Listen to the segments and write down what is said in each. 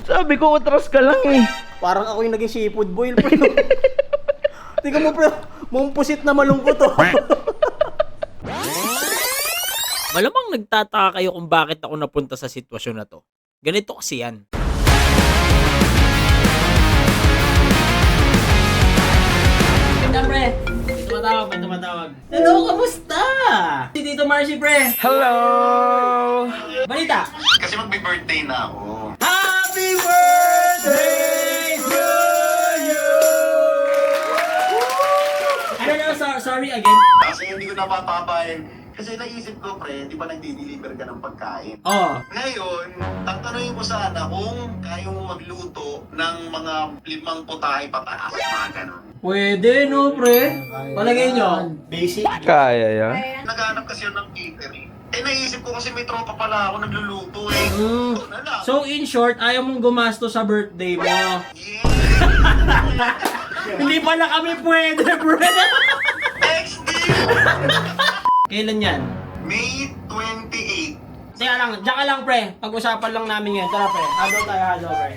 Sabi ko, atras ka lang eh. Parang ako yung naging seafood boil, pre. Tingnan mo, pre. Mumpusit na malungkot, oh. Malamang nagtataka kayo kung bakit ako napunta sa sitwasyon na to. Ganito kasi yan. Pre, may tumatawag. Hello, kamusta? Si Tito Marcy, pre. Hello! Balita. Kasi magbe-birthday na ako. Happy birthday to you! Sorry again. Kasi hindi ko napapabayag. Kasi naisip ko, pre, di ba nagdi-deliver ka ng pagkain? Oh. Ngayon, tatanungin ko sana kung kaya mo magluto ng mga 5 putahe pataas, mga ganun. Pwede, no, pre? Palagay nyo. Basic. Kaya yan. Naghanap kasi yun ng catering. Eh, naisip ko kasi may tropa pala ako nagluluto eh. Ito na lang. So, in short, ayaw mong gumasto sa birthday mo. Yeah! Hindi pala kami pwede, pre. Next deal! Kailan yan? May 28. Teka lang, diyan ka lang, pre. Pag-usapan lang namin yan. Tara, pre. Hado tayo, pre.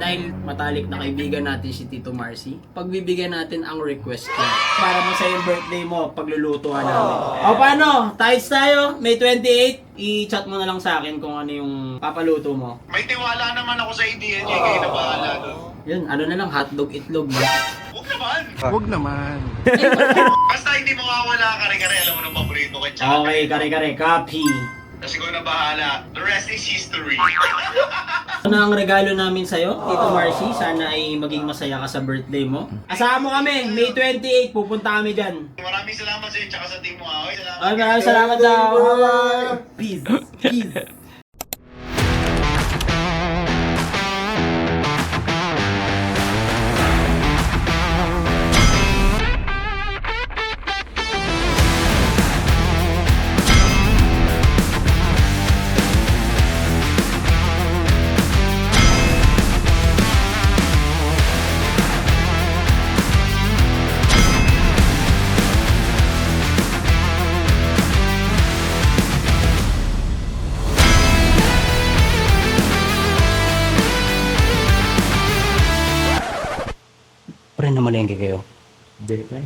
Dahil matalik na kaibigan natin si Tito Marcy, pagbibigyan natin ang request niya. Para mo sa yung birthday mo, paglulutuhan namin. O paano? Tides tayo, May 28. I-chat mo na lang sa akin kung ano yung papaluto mo. May tiwala naman ako sa idea niya, kayo na bahala doon. Yun, ano na lang, hotdog, itlog. Huwag naman! Huwag naman. Basta hindi mo mawala kare-kare, alam mo ng paborito ko. Tsaka Okay, kare-kare, copy. kasi ko na bahala. The rest is history. Ano ang regalo namin sa'yo, Tito Marcy? Sana ay maging masaya ka sa birthday mo. Asahan mo kami, May 28, pupunta kami dyan. Maraming salamat sa iyo tsaka sa team mo. Okay, salamat. Ay, maraming salamat daw. Peace. Peace. Pre, namalengke kayo. Hindi, pre.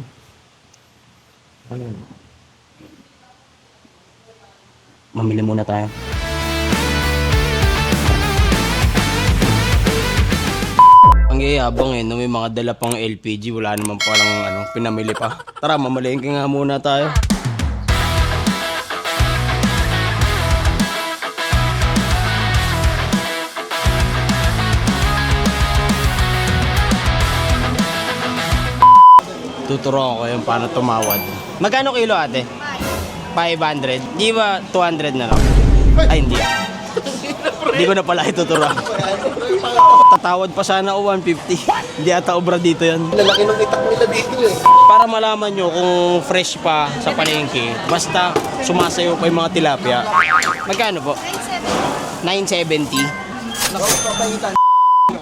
Ano yun? Mamili muna tayo. Ang yayabang eh, no? May mga dala pang LPG, wala naman palang pinamili pa. Tara, mamalengke nga muna tayo. Tuturo ko yung paano tumawad. Magkano kilo, ate? 500. Di ba 200 na lang? Ay, hindi. Hindi ko na pala ituturo. Tatawad pa sana o 150. Hindi ata obra dito yan. Lalaki ng itak nila dito eh. Para malaman nyo kung fresh pa sa palengke, basta sumasayo pa yung mga tilapia. Magkano po? 970.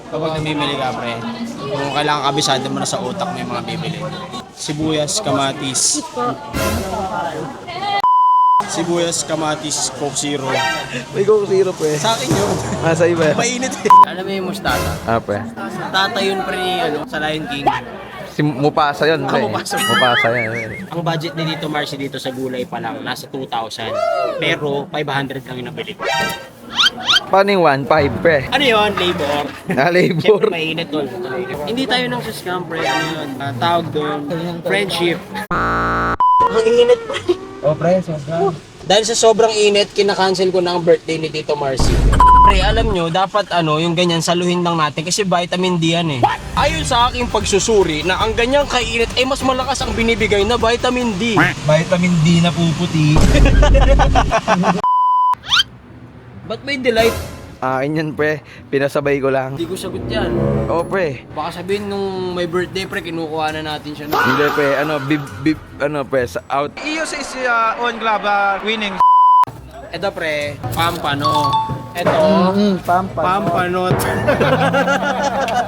Kapag namimili ka, pre, kung kailangan kabisado mo na sa utak mo yung mga bibili. Sibuyas, kamatis. Sibuyas, kamatis, Coke Zero. May Coke Zero, pre. Sa akin yun. Sa iba. Mainit eh. Alam mo yung mustasa? Pre. Tata yun, pre, sa Lion King. Si Mupasa yun, pre. Mupasa. Mupasa yan. Ang budget ni Tito Marcy dito sa gulay pa lang, nasa 2,000. Pero 500 lang yung nabili ko. Paano yung 1.5, pre? Ano yun? Labor. Labor. Siyempre mainit tol. Hindi tayo nang scam, pre. Ano yun? Tawag doon. Friendship. Ang init, pre. Oh, pre, sobra. Dahil sa sobrang init, kinakancel ko na ang birthday ni Tito Marcy. Pre, alam nyo, dapat yung ganyan saluhin lang natin kasi vitamin D yan eh. Ayon sa aking pagsusuri na ang ganyang kainit ay mas malakas ang binibigay na vitamin D. Vitamin D na puputi. Ba't may delight? Akin yan, pre. Pinasabay ko lang. Hindi ko sagot yan. Oh, pre. Baka sabihin nung may birthday, pre, kinukuha na natin siya. Hindi, pre. Pre, out. Ios is on club winning. Ito, pre, pampano. Ito, pampanot.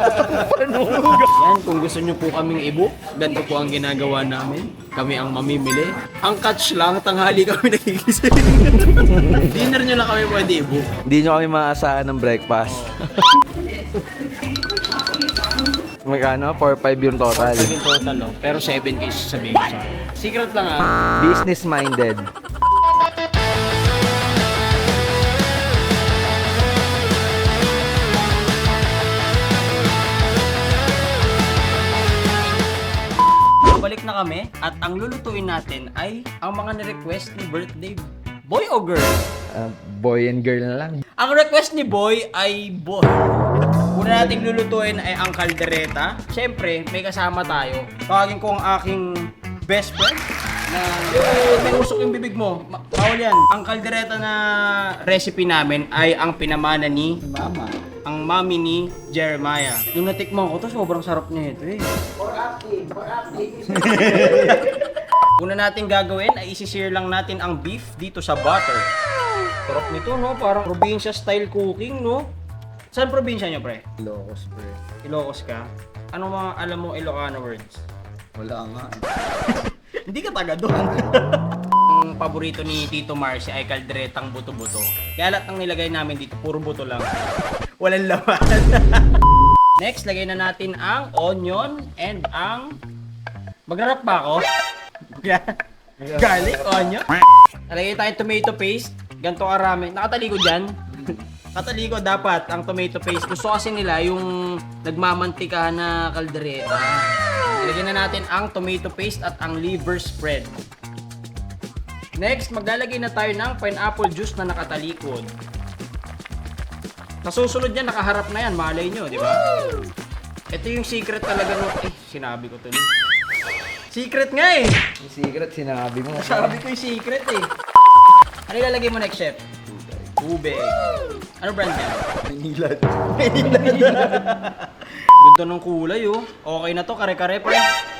Yan, kung gusto nyo po kaming i-book, ganito po ang ginagawa namin. Kami ang mamimili. Ang catch lang, tanghali kami nagigising. Dinner nyo lang kami pwede i-book. Hindi nyo kami maasahan ng breakfast. Magkano? 4-5 yung total. Yung total, oh. Pero 7K sabihin ko sa akin. Secret lang ah. Business-minded. Balik na kami at ang lulutuin natin ay ang mga ni-request ni birthday boy o girl. Boy and girl na lang. Ang request ni boy ay boy. Una nating lulutuin ay ang kaldereta. Siyempre, may kasama tayo. Tawagin ko ang aking best friend na may usok yung bibig mo. Bawal yan. Ang kaldereta na recipe namin ay ang pinamana ni Mama. Ang mami ni Jeremiah. Nung natikman ko to, sobrang sarap niya ito eh. Una natin gagawin ay isi-sear lang natin ang beef dito sa butter. Sarap nito, no? Parang probinsya style cooking, no? Saan probinsya nyo, pre? Ilocos, pre. Ilocos ka? Ano mga alam mo Ilocano words? Wala nga. Hindi ka taga doon. Ang paborito ni Tito Marcy ay kalderetang buto-buto. Kaya lahat ng nilagay namin dito, puro buto lang. Walang laman. Next, lagay na natin ang onion and ang... Magrarap ba ako? Garlic, onion. Lagay tayo tomato paste. Ganto karami. Nakatalikod dyan. Katalikod dapat ang tomato paste. Gusto kasi nila yung nagmamantika na kaldereta. Ilagay na natin ang tomato paste at ang liver spread. Next, maglalagay na tayo ng pineapple juice na nakatalikod. Nasusunod yan, nakaharap na yan. Malay nyo, di ba? Ito yung secret talaga no. Sinabi ko to rin. Secret nga eh. Yung secret, sinabi mo. Sabi ko yung secret eh. Ano ilalagay mo next, chef? Tubig. Ano brand yan? Manilad. Ganda ng kulay oh. Okay na to, kare-kare pre.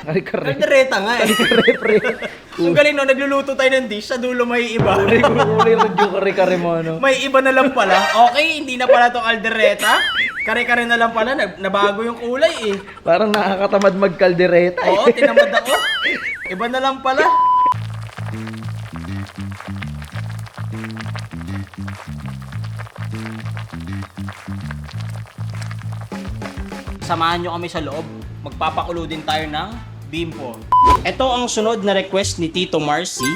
Kare-kare. Kaldereta nga eh. Kare-kare. Ang galing no, nagluluto tayo ng dish, sa dulo may iba. Kulay rin yung kare-kare mo, ano? May iba na lang pala. Okay, hindi na pala to kaldereta. Kare-kare na lang pala, nabago yung kulay eh. Parang nakakatamad magkaldereta eh. Oo, tinamad ako. Iba na lang pala. Samahan nyo kami sa loob. Magpapakulo din tayo ng bimpo. Ito ang sunod na request ni Tito Marcy.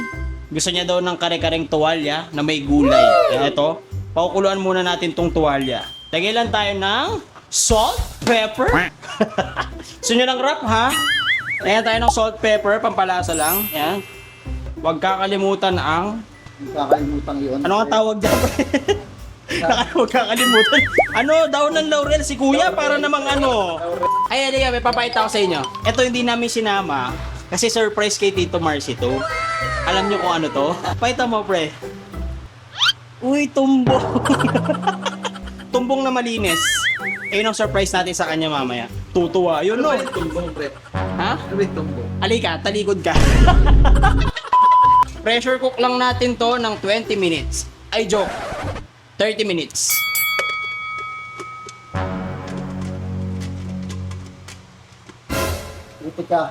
Gusto niya daw ng kare-kareng tuwalya na may gulay. Kaya ito, pakukuluan muna natin tong tuwalya. Lagay lang tayo ng salt, pepper. Gusto nyo ng wrap ha? Lagyan tayo ng salt, pepper, pampalasa lang. Yan. Huwag kakalimutan ang... Kakalimutan yun. Ano ang tawag dyan? Huwag kakalimutan. Ano, daon ng laurel si kuya para namang ano. Ay, may papakita ko sa inyo. Ito hindi namin sinama kasi surprise kay Tito Marcy to. Alam nyo kung ano to? Pakita mo, pre. Uy, tumbong. Tumbong na malinis. Ayun ang surprise natin sa kanya mamaya. Tutuwa. Yun, no? Tumbong, pre. Ha? Ano ba yung tumbong? Halika, talikod ka. Pressure cook lang natin to ng 20 minutes. Ay, joke. 30 minutes. Upo ka.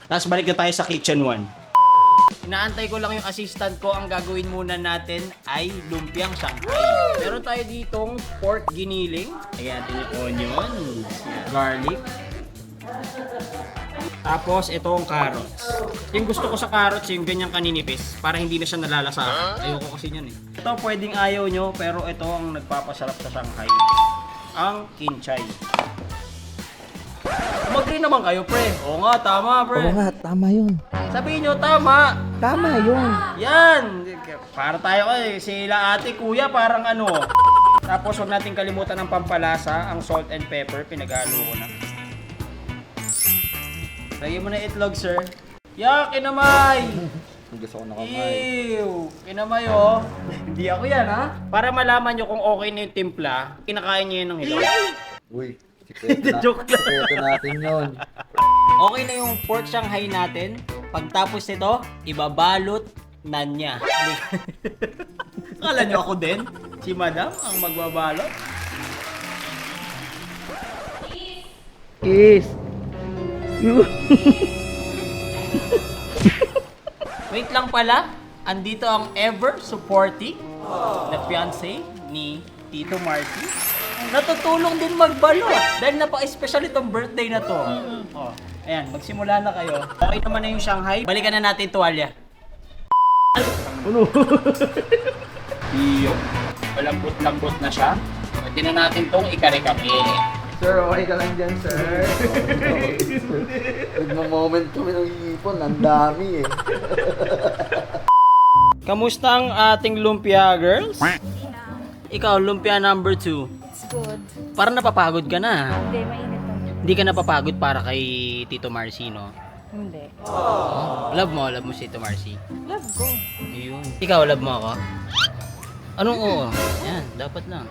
Tapos balik na tayo sa kitchen 1. Inaantay ko lang yung assistant ko. Ang gagawin muna natin ay lumpiang Shanghai. Meron tayo ditong pork giniling. Ayan natin yung onion, garlic. Tapos itong carrots. Yung gusto ko sa carrots, yung ganyang kaninipis para hindi na siya nalalasahan. Ayoko kasi yan eh. Ito pwedeng ayaw nyo, pero ito ang nagpapasarap sa Shanghai. Ang kinchay. Mag-green naman kayo, pre. Oo nga, tama, pre. Oo nga, tama yun. Sabihin nyo, tama. Tama yun. Yan. Para tayo eh. Sila ate, kuya, parang ano. Tapos huwag natin kalimutan ng pampalasa, ang salt and pepper. Pinagalo ko na. Lagyan mo na itlog, sir. Ya, kinamay! Gusto ko nakamay. Ew! Kinamay, oh. Hindi ako yan, ha? Para malaman nyo kung okay na yung timpla, kinakain nyo yun ng hilaw. Uy, sikreto na. Joke lang. Sikreto natin yun. Okay na yung pork Shanghai natin. Pagtapos nito, ibabalot na niya. Akala nyo ako din? Si madam ang magbabalot? Kiss. Wait lang pala, andito ang ever supporting na fiancé ni Tito Marcy. Natutulong din magbalot dahil napaka-special itong birthday na to. Oh, ayan, magsimula na kayo. Okay naman na yung Shanghai. Balikan na natin tuwalya. Iyo, malambot-lambot na siya. Pwede na natin tong ikare-kare. Sir, okay ka lang dyan, sir. Nagma-moment kami ng ipon, ang dami eh. Kamusta ang ating lumpia, girls? Ikaw, lumpia number 2. It's good. Parang napapagod ka na. Hindi, mainit lang. Hindi ka napapagod para kay Tito Marcy, no? Hindi. Love mo si Tito Marcy. Love ko. Ayun. Ikaw, love mo ako? Anong oo? Yan, dapat lang.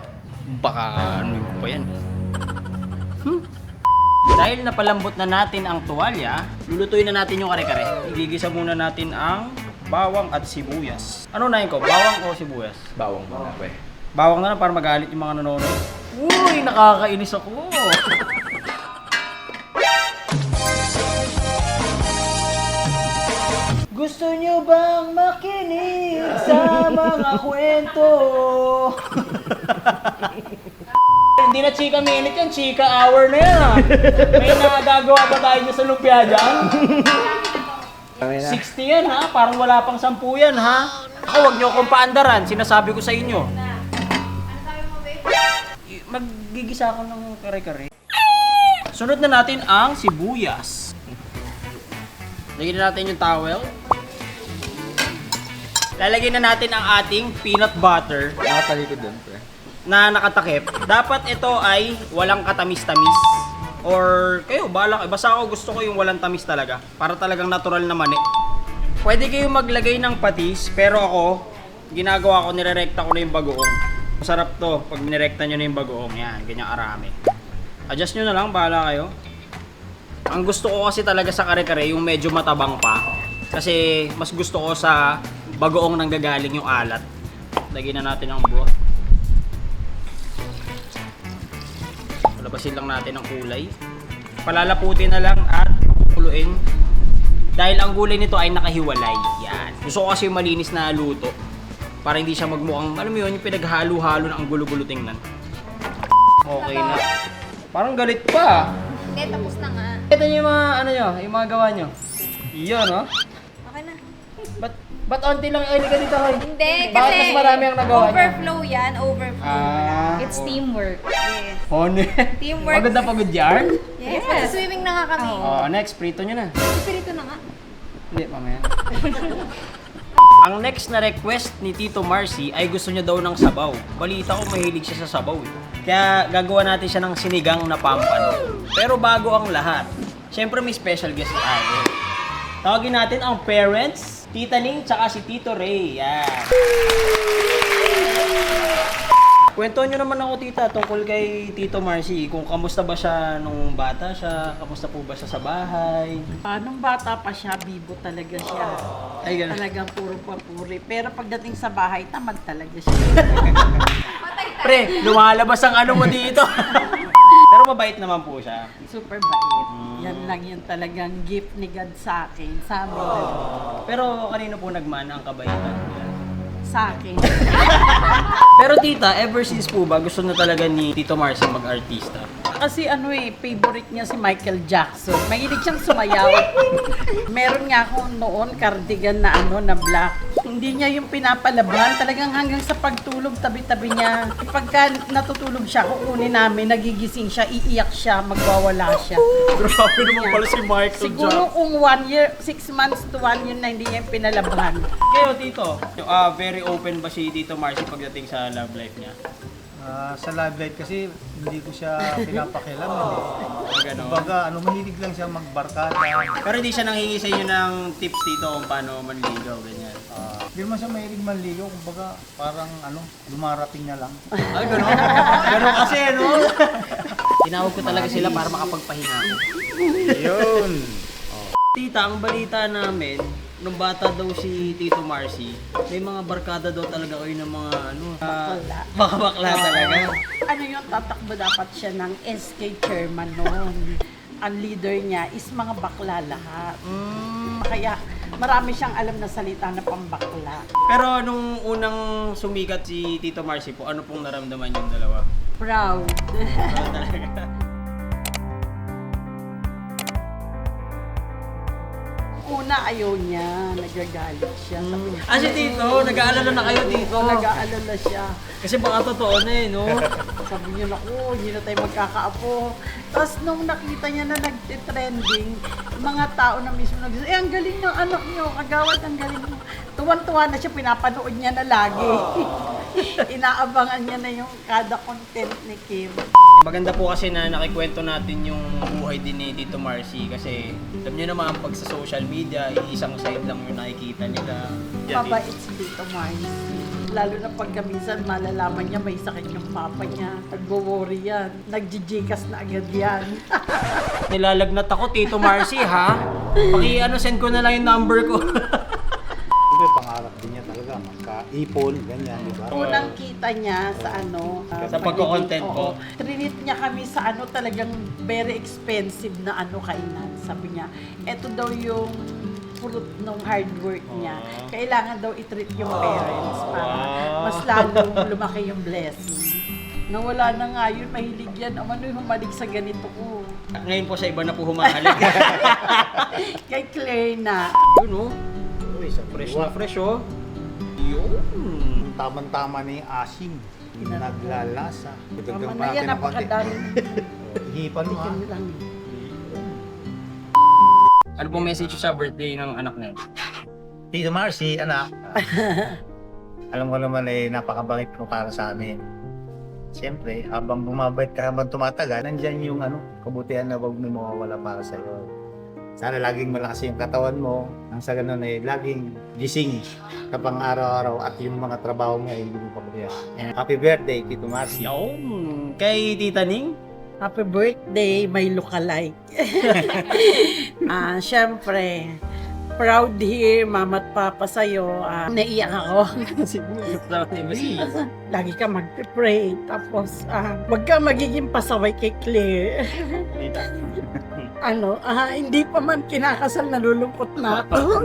Baka ano yung pa yan. Dahil napalambot na natin ang tuwalya, lulutuin na natin yung kare-kare. Igigisa muna natin ang bawang at sibuyas. Ano na yun ko? Bawang o sibuyas? Bawang muna, pre. Bawang na lang para magalit yung mga nanonood. Uy, nakakainis ako. Gusto nyo bang makinig sa mga kwento? Hindi na chika minute yan, chika hour na yan ah. May nagagawa pa tayo dyan sa lumpia dyan? 60 yan ha, parang wala pang 10 yan ha. Ako, huwag nyo akong paandaran, sinasabi ko sa inyo. Maggigisa ako ng kare-kare. Sunod na natin ang sibuyas. Lagyan na natin yung towel. Lalagyan na natin ang ating peanut butter Nakatalikod dun, pre. na nakatakip. Dapat ito ay walang katamis-tamis. Or kayo, bahala kayo. Basta ako gusto ko yung walang tamis talaga. Para talagang natural na mani. Pwede kayong maglagay ng patis, pero ako, ginagawa ko, nirerekta ko na yung bagoong. Masarap to pag nirekta nyo na yung bagoong. Yan, ganyang arami. Adjust nyo na lang, bahala kayo. Ang gusto ko kasi talaga sa kare-kare, yung medyo matabang pa. Kasi mas gusto ko sa bagoong nanggagaling yung alat. Lagyan na natin ang broth. Labasin lang natin ang kulay. Palalaputin na lang at kukuluin. Dahil ang gulay nito ay nakahiwalay. Yan. Gusto ko kasi yung malinis na luto. Para hindi siya magmukhang, alam mo yun, yung pinaghalo-halo na ang gulo-gulo tingnan. Okay na. Parang galit pa. Hindi, tapos na nga. Ito yung mga, ano nyo, yung mga gawa nyo. Iyon, no? Okay na. Ba't onti lang ay ganito kayo? Hindi, Bakit kasi mas marami ang nagawa niya? overflow yan, overflow. It's teamwork. Yes. Hone. Teamwork. Pagod na pagod yarn? Yes. Swimming na nga kami. Oh, next, prito nyo na. Espiritu na nga. Hindi, mamaya. Ang next na request ni Tito Marcy ay gusto niya daw ng sabaw. Balita ko mahilig siya sa sabaw eh. Kaya gagawa natin siya ng sinigang na pampano. Pero bago ang lahat, syempre may special guest tayo. Tawagin natin ang parents, Tita Ning, tsaka si Tito Ray. Yan. Kwentuhan nyo naman ako, tita, tungkol kay Tito Marcy. Kung kamusta ba siya nung bata siya, kamusta po ba siya sa bahay? Nung bata pa siya, bibo talaga siya. Ay, ganun. Talagang puro papuri. Pero pagdating sa bahay, tamad talaga siya. Pre, lumalabas ang ano mo dito. Pero mabait naman po siya. Super bait. Yan lang yung talagang gift ni God sa akin. Sa amin. Pero kanino po nagmana ang kabaitan niya? Sa akin. Pero tita, ever since po ba gusto na talaga ni Tito Marcy mag-artista? Kasi favorite niya si Michael Jackson. Mahilig siyang sumayaw. Meron nga ako noon, cardigan na na black. Hindi niya yung pinapalaban. Talagang hanggang sa pagtulog, tabi-tabi niya. Pagka natutulog siya, kukunin namin, nagigising siya, iiyak siya, magwawala siya. Grabe naman pala si Michael Siguro kung 1 year, 6 months to 1 year na hindi niya yung pinalaban. Kayo, Tito, very open ba si Tito Marcy pagdating sa love life niya? Sa live light kasi hindi ko siya pinapakialam. Ganon. Kumbaga, mahilig lang siya magbarkada. Pero hindi siya nanghingi sa inyo ng tips dito kung paano manligaw, ganyan. Hindi naman siya mahilig manligaw. Kumbaga, parang dumarating na lang. Ay, gano'n? Gano'n kasi, no? Tinawag ko talaga sila para makapagpahinga ako. Yun! Tita, ang balita namin, nung bata daw si Tito Marcy, may mga barkada daw talaga kayo ng mga Bakla. bakla talaga. Ano yung tatakbo dapat siya ng SK chairman noon. ang leader niya is mga bakla lahat. Kaya marami siyang alam na salita na pambakla. Pero nung unang sumikat si Tito Marcy po, ano pong naramdaman yung dalawa? Proud. Ano talaga? Una, ayaw niya. Nagagalit siya. Sabi niya, Si Tito, nag-aalala na kayo dito. nag-aalala siya. Kasi baka totoo na no? Sabi niya, naku, hindi na tayo magkakaapo. Tapos nung nakita niya na nag-trending, mga tao na mismo nag-sabi, ang galing ng anak niyo, kagawad, ang galing mo. Tuwan-tuwa na siya, pinapanood niya na lagi. Inaabangan niya na yung kada content ni Kim. Maganda po kasi na nakikwento natin yung buhay din ni Tito Marcy kasi alam niyo naman pag sa social media, isang side lang yung nakikita nila. Mabait si Tito Marcy. Lalo na pagka minsan malalaman niya may sakit yung papa niya. Nagwo-worry yan. Nagjijikas na agad yan. Nilalagnat ako, Tito Marcy, ha? Send ko na lang yung number ko. Siyempre, pangarap din niya talaga. Magka-ipon, ganyan, di ba? Unang kita niya sa Sa pagko-content ko. Trinit niya kami sa talagang very expensive na kainan. Sabi niya, eto daw yung fruit ng hard work niya. Kailangan daw i-treat yung parents para mas lalong lumaki yung blessing. Nawala na nga yun, mahilig yan. Yung humalig sa ganito ko. Ngayon po sa iba na po humahalik. Kay Claire na. Yun, oh. Uy, sa Fresh na fresh, oh. Yun. Tamang-tama na yung asim. Naglalasa. Tama na yan, napakadami. Hipan mo ha. Tikim lang. Ano pong message sa birthday ng anak niya? Tito Marcy, anak. Alam ko naman napakabait mo para sa amin. Siyempre, habang bumabait ka, habang tumatagal, nandyan yung kabutihan na wag mo mawawala para sa iyo. Sana laging malakas yung katawan mo. Ang sa ganun laging gising kapang araw-araw at yung mga trabaho mo hindi mo pabayaan. Happy birthday, Tito Marcy. Yun. Kay Tita Ning? Happy birthday, may lookalike. Siyempre, proud here, mama at papa sa'yo. Naiyak ako. Lagi ka mag-pray. Tapos, wag ka magiging pasaway kay Claire. Hindi pa man kinakasal, nalulungkot na ako.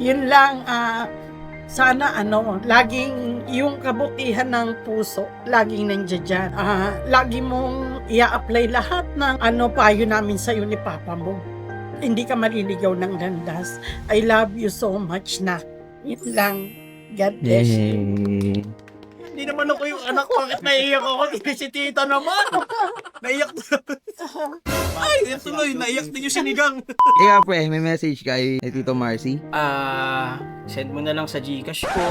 Yun lang, sana laging yung kabutihan ng puso, laging nandiyan dyan. Lagi mong i-apply lahat ng payo namin sa'yo ni Papa mo. Hindi ka maliligaw ng landas. I love you so much na. Yun lang. God bless you. Hindi naman ako yung anak. Bakit naiiyak ako? Si Tita naman. Naiyak na. Ay, tuloy. Naiyak din yung sinigang. Kaya pre, may message kay Tito Marcy. Send mo na lang sa Gcash ko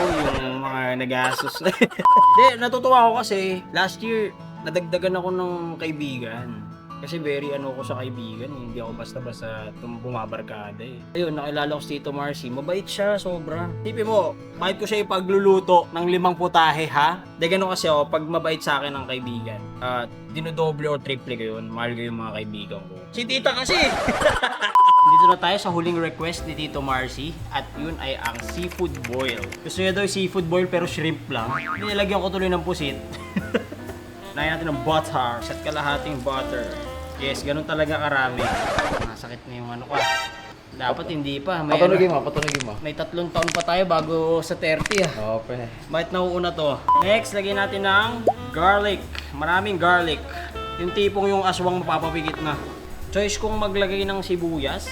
yung mga nagastos. Hindi, natutuwa ako kasi last year, nadagdagan ako ng kaibigan. Kasi very ko sa kaibigan, hindi ako basta-basta bumabarkada eh. Ayun, nakilala ko si Tito Marcy, mabait siya, sobra. Tipin mo, bakit ko siya ipagluluto ng 5 putahe ha? De gano'n kasi ako, pag mabait sa akin ng kaibigan, dinodoble o triple ko yun, mahal ko yung mga kaibigan ko. Si Tita kasi! Dito na tayo sa huling request ni Tito Marcy at yun ay ang seafood boil. Gusto niya daw yung seafood boil pero shrimp lang. Nilagyan ko tuloy ng pusit. Lagyan natin ng butter, set kalahating butter. Yes, ganun talaga karami. Masakit na yung ko. Dapat hindi pa. Patunogin mo. May 3 taon pa tayo bago sa 30 Oo, pre. Bakit nauuna to? Next, lagyan natin ng garlic. Maraming garlic. Yung tipong yung aswang mapapapigit na. Choice kong maglagay ng sibuyas.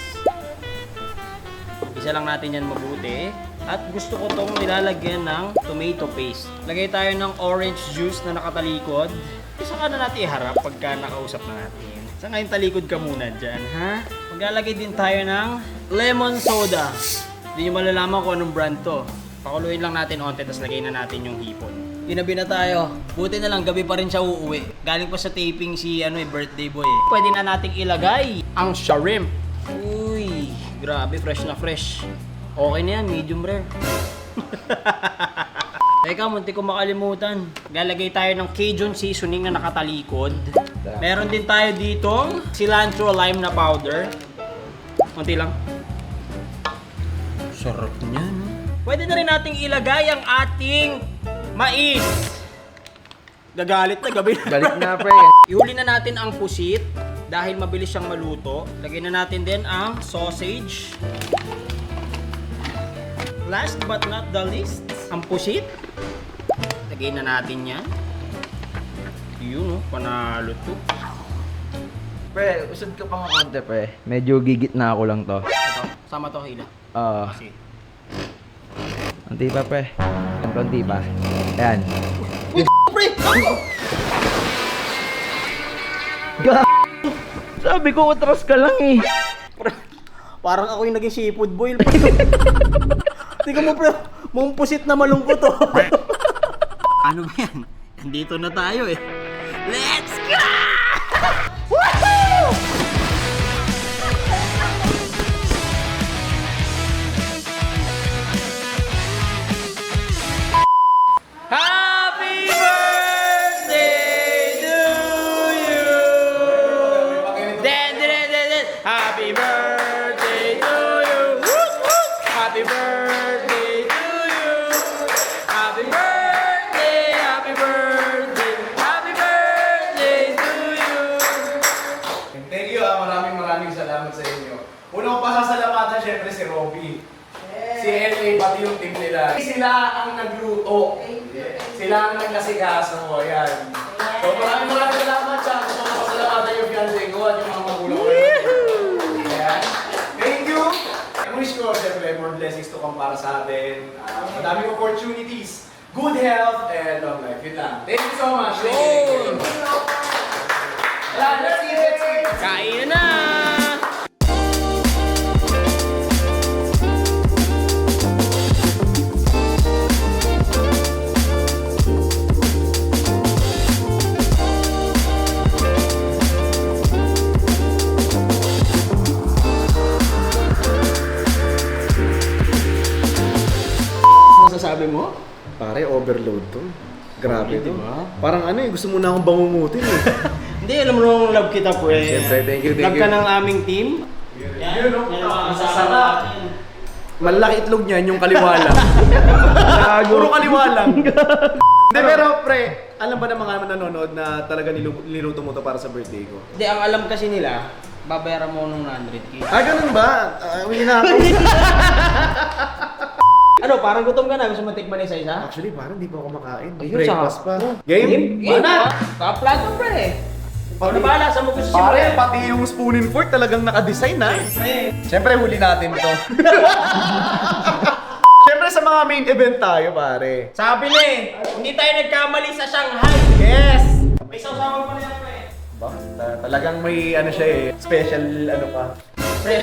Isa lang natin yan mabuti. At gusto ko tong nilalagyan ng tomato paste. Lagay tayo ng orange juice na nakatalikod. Saka na natin iharap pagka nakausap na natin. Sa ngayon talikod ka muna dyan, ha? Maglalagay din tayo ng lemon soda. Hindi nyo malalaman kung anong brand to. Pakuluin lang natin onte, tapos lagay na natin yung hipon. Ginabi na tayo. Buti na lang, gabi pa rin siya uuwi. Galing pa sa taping si birthday boy. Pwede na nating ilagay ang shrimp. Uy, grabe, fresh na fresh. Okay na yan, medium rare. Teka, munti ko makalimutan. Lalagay tayo ng Cajun seasoning na nakatalikod. Meron din tayo ditong cilantro lime na powder. Kunti lang. Sarap niyan. Pwede na rin nating ilagay ang ating mais. Gagalit na gabi na. Balik na, pre. Ihuli na natin ang pusit. dahil mabilis siyang maluto, lagyan na natin din ang sausage. Last but not the least, ang pusit. Lagyan na natin yan. Yun, panalo to. Pre, usad ka pa nga konti, pre. Medyo gigit na ako lang to. Ito, sama to, Hila. Kasi. Konti pa, pre. Konti pa. Ayan. Pre! Sabi ko, atras ka lang eh. Parang ako yung naging seafood boil. Tingnan mo, pre. Mong pusit na malungkot to. Ano ba yan? Nandito na tayo eh. Let's go! Woohoo! Happy birthday to you! Den, den, den, den. Happy birthday to you! Woo, woo. Happy birthday to you! Happy birthday, happy birthday, happy birthday to you! Thank you, maraming salamat sa inyo. Una ko pasasalamatan syempre si Robby. Si LA, pati yung team nila. Sila ang nagluto. Sila ang nagkasikaso. Ayan. So maraming salamat siya. Gusto ko pasalamatan yung fiancé ko at yung mga magulang ko. Ayan. Thank you. I wish ko syempre more blessings to come para sa atin. Madaming opportunities. Good health and long life. Yun lang. Thank you so much. Thank you. Let's eat. Kain na! Masasabi mo? Pare, overload to. Grabe to. Parang ano eh, gusto mo na akong bangungutin eh. Hindi, alam mo nung love kita, pre. Siyempre, thank you, thank Love you. ka ng aming team. Yan, no? yan ang mga kasama natin. Malaki itlog niyan, yung kaliwa lang. Puro kaliwa lang. Hindi, pero pre, alam ba ng mga nanonood na talaga niluto mo to para sa birthday ko? Hindi, ang alam kasi nila, babayaran mo nung 100k. Ah, ganun ba? Hindi na ako. Ano, parang gutom ka na? Gusto mo tikman isa-isa? Actually, parang di pa ako makain. Ayun, Breakfast saka- pa. Game? Banat! Kaplato, pre. Ano ba, sa mo gusto si Pare, pre? pati yung spoon and fork talagang naka-design na. Siyempre, huli natin to. Siyempre, sa mga main event tayo, pare. Sabi na eh, hindi tayo nagkamali sa Shanghai. Yes! May sawsawan pa na yan, pre. Talagang may ano siya eh, special ano pa. Pre,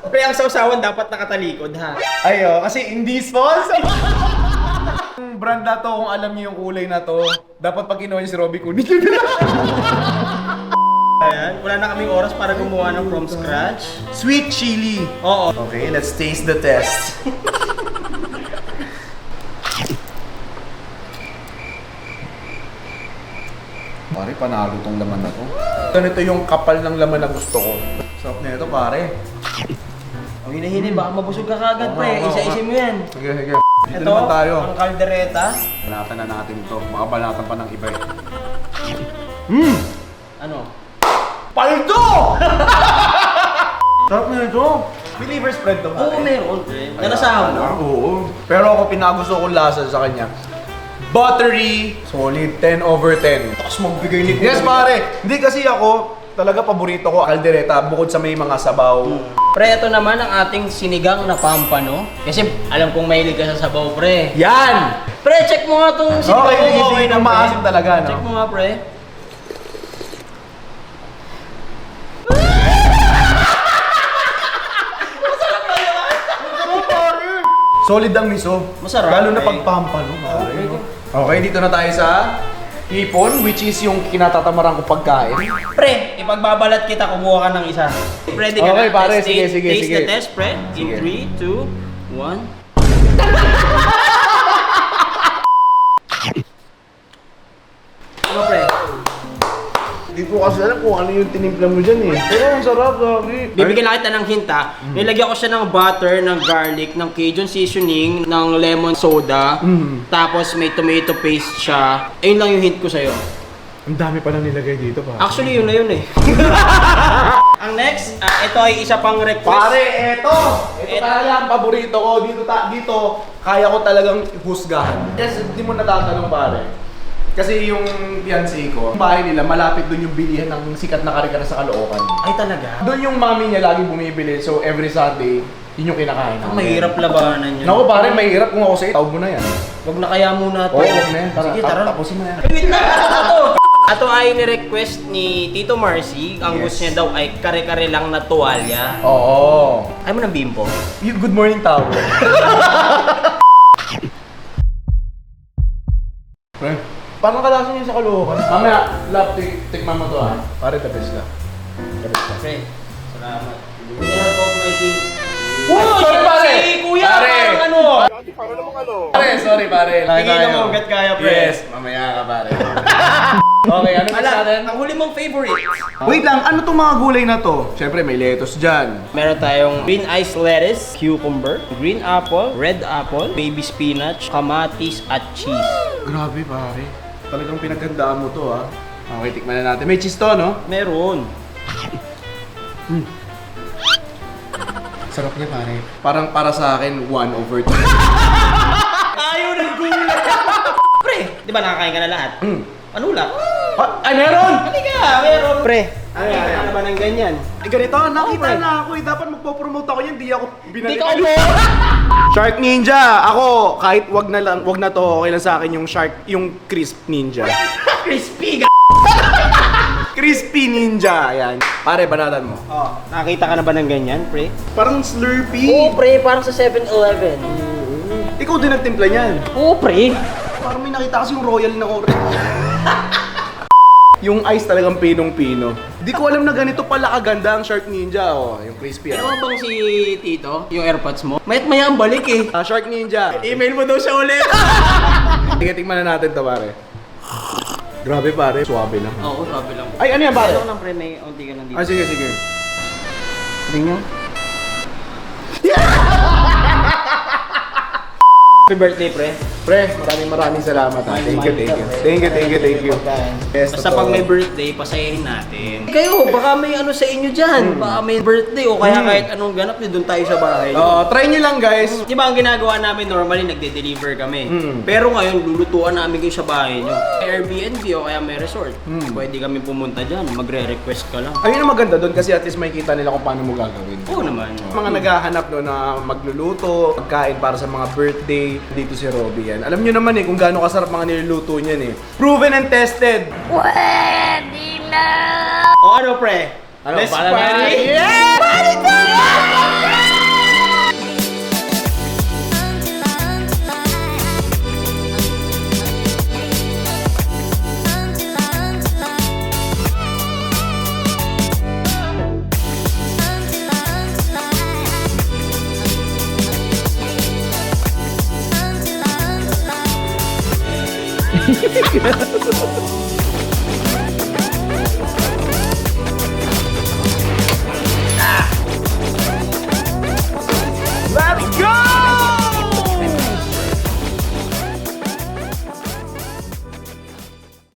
pre, ang sawsawan dapat nakatalikod, ha? Ayo, kasi hindi sponsor. Yung brand na to, kung alam niyo yung kulay na to, dapat pag kinuha niyo si Robby, kunin niyo na. Ayan, wala na kaming oras para gumawa ng from scratch. Sweet chili. Oo. Okay, let's taste the test. Pare, panalo tong laman na to. Ganito yung kapal ng laman na gusto ko. Sarap na ito, pare. Ang hinahinin, baka mabusog ka kagad, pre. Isa-isa mo yan. Sige, sige. Dito Ito, naman tayo. ang kaldereta. Banatan na natin to. Baka banatan pa ng iba eh. Ano? Paldo! Sarap na ito. Believer spread to, pare. Oo, meron, pre. Nalasahan mo. Oo. Pero ako pinagusto kong lasa sa kanya. Buttery, solid 10 over 10. Tapos magbigay ni Yes, pare. Hindi kasi ako, talaga paborito ko kaldereta bukod sa may mga sabaw. Pre, ito naman ang ating sinigang na pampano. Kasi alam kong mahilig ka sa sabaw, pre. Yan! Pre, check mo nga itong sinigang. Okay, okay na pre. maasim talaga, no? Check mo nga, pre. Solid ang miso. Masarap, Lalo na pre. pagpampano. Okay, dito na tayo sa hipon, which is yung kinatatamarang ko pagkain. Pre, ipagbabalat kita, kumuha ka ng isa. Ready ka Okay, na? pare. Let's Sige, taste- sige, taste sige. the test, pre. Sige. In 3, 2, 1. Ano, pre? Hindi ko kasi alam kung ano yung tinimpla mo dyan eh. Pero ang sarap, sabi. Bibigyan lang kita ng hint, ha. Nilagyan ko siya ng butter, ng garlic, ng Cajun seasoning, ng lemon soda, tapos may tomato paste siya. Ayun lang yung hint ko sa'yo. Ang dami pa lang nilagay dito pa. Actually, yun na yun eh. Ang next, ito ay isa pang request. Pare, eto talaga ang paborito ko. Dito, kaya ko talagang husgahan. Yes, hindi mo natatanong pare. Kasi yung fiancé ko, yung bahay nila, malapit doon yung bilihan ng sikat na kare-kare sa Caloocan. Ay talaga? Doon yung mami niya lagi bumibili, so every Sunday, yun yung kinakain namin. Mahirap labanan yun. Naku pare, mahirap kung ako sa'yo. Tawag mo na yan. Huwag na kaya muna to. Oo, wag na yan. Tara, Sige, tara. tapusin mo na yan. Wait na! Ito ay ni-request ni Tito Marcy. Ang gusto niya daw ay kare-kare lang na tuwalya. Oo. Ay mo ng bimbo. Good morning, tao. Parang kalasan niya sa Caloocan. Mamaya, love, tikman mo to ha. Pare, the best ka. The best ka. Pre, salamat. Help of my king. Sorry, pare! Si Kuya, Pare! parang ano? Pare, sorry pare. Tingin mo hanggat kaya, pre. Yes, mamaya ka pare. Okay, ano next natin? Ang huli mong favorite. Wait lang, ano tong mga gulay na to? Siyempre, may lettuce dyan. Meron tayong green iced lettuce, cucumber, green apple, red apple, baby spinach, kamatis, at cheese. Grabe pare. Talagang pinaghandaan mo to ha. Okay, tikman na natin. May cheese to, no? Meron. Sarap niya pare. Parang para sa akin, 1/2. Ayaw ng gulay. Pre, di ba nakakain ka na lahat? Ano lang? Ay, meron! Halika, meron. Pre, Ay, ano ba ng ganyan? ganito, nakita pre. na ako eh. Dapat magpo-promote ako yan. Di ako binalik. Di ka upo. Shark Ninja! Ako, kahit wag na to, okay lang sa akin yung Crisp Ninja. Crispy. Crispy Ninja! Ayan. Pare, banatan mo. Oh, nakita ka na ba ng ganyan, pre? Parang Slurpee. Oo, pre, parang sa 7-Eleven. Ikaw din nagtimpla niyan. Oo, pre. Parang may nakita kasi yung royal na orange. Yung ice talagang pinong-pino. Di ko alam na ganito pala kaganda ang Shark Ninja. Oh, yung crispy. Ano bang si Tito? Yung AirPods mo? Mayat maya ang balik eh. Shark Ninja. Email mo daw siya ulit. Sige, tingnan na natin to pare. Grabe pare, suwabe lang. Oo, sabi lang. Ay, ano yan pare? Ito lang pre, may unti ka lang dito. Ah, sige, sige. Tingnan. Happy birthday, pre. Pre, maraming salamat ha. Thank you. Yes, Basta totoo. pag may birthday, pasayahin natin. Kayo, baka may ano sa inyo dyan. Baka may birthday o kaya kahit anong ganap nyo, doon tayo sa bahay. Try nyo lang guys. Di ba ang ginagawa namin normally, nagde-deliver kami. Pero ngayon, lulutuan namin kayo sa bahay nyo. Airbnb o kaya may resort. Pwede kami pumunta dyan, magre-request ka lang. Ayun ang maganda doon kasi at least makikita nila kung paano mo gagawin. Oo naman. Mga naghahanap no na magluluto, pagkain para sa mga birthday, dito si Robby yan. Alam nyo naman eh kung gaano kasarap mga niluluto niyan eh. Proven and tested! Pwede na! O ano, pre? Ano, Let's para party! Yeah! Party time!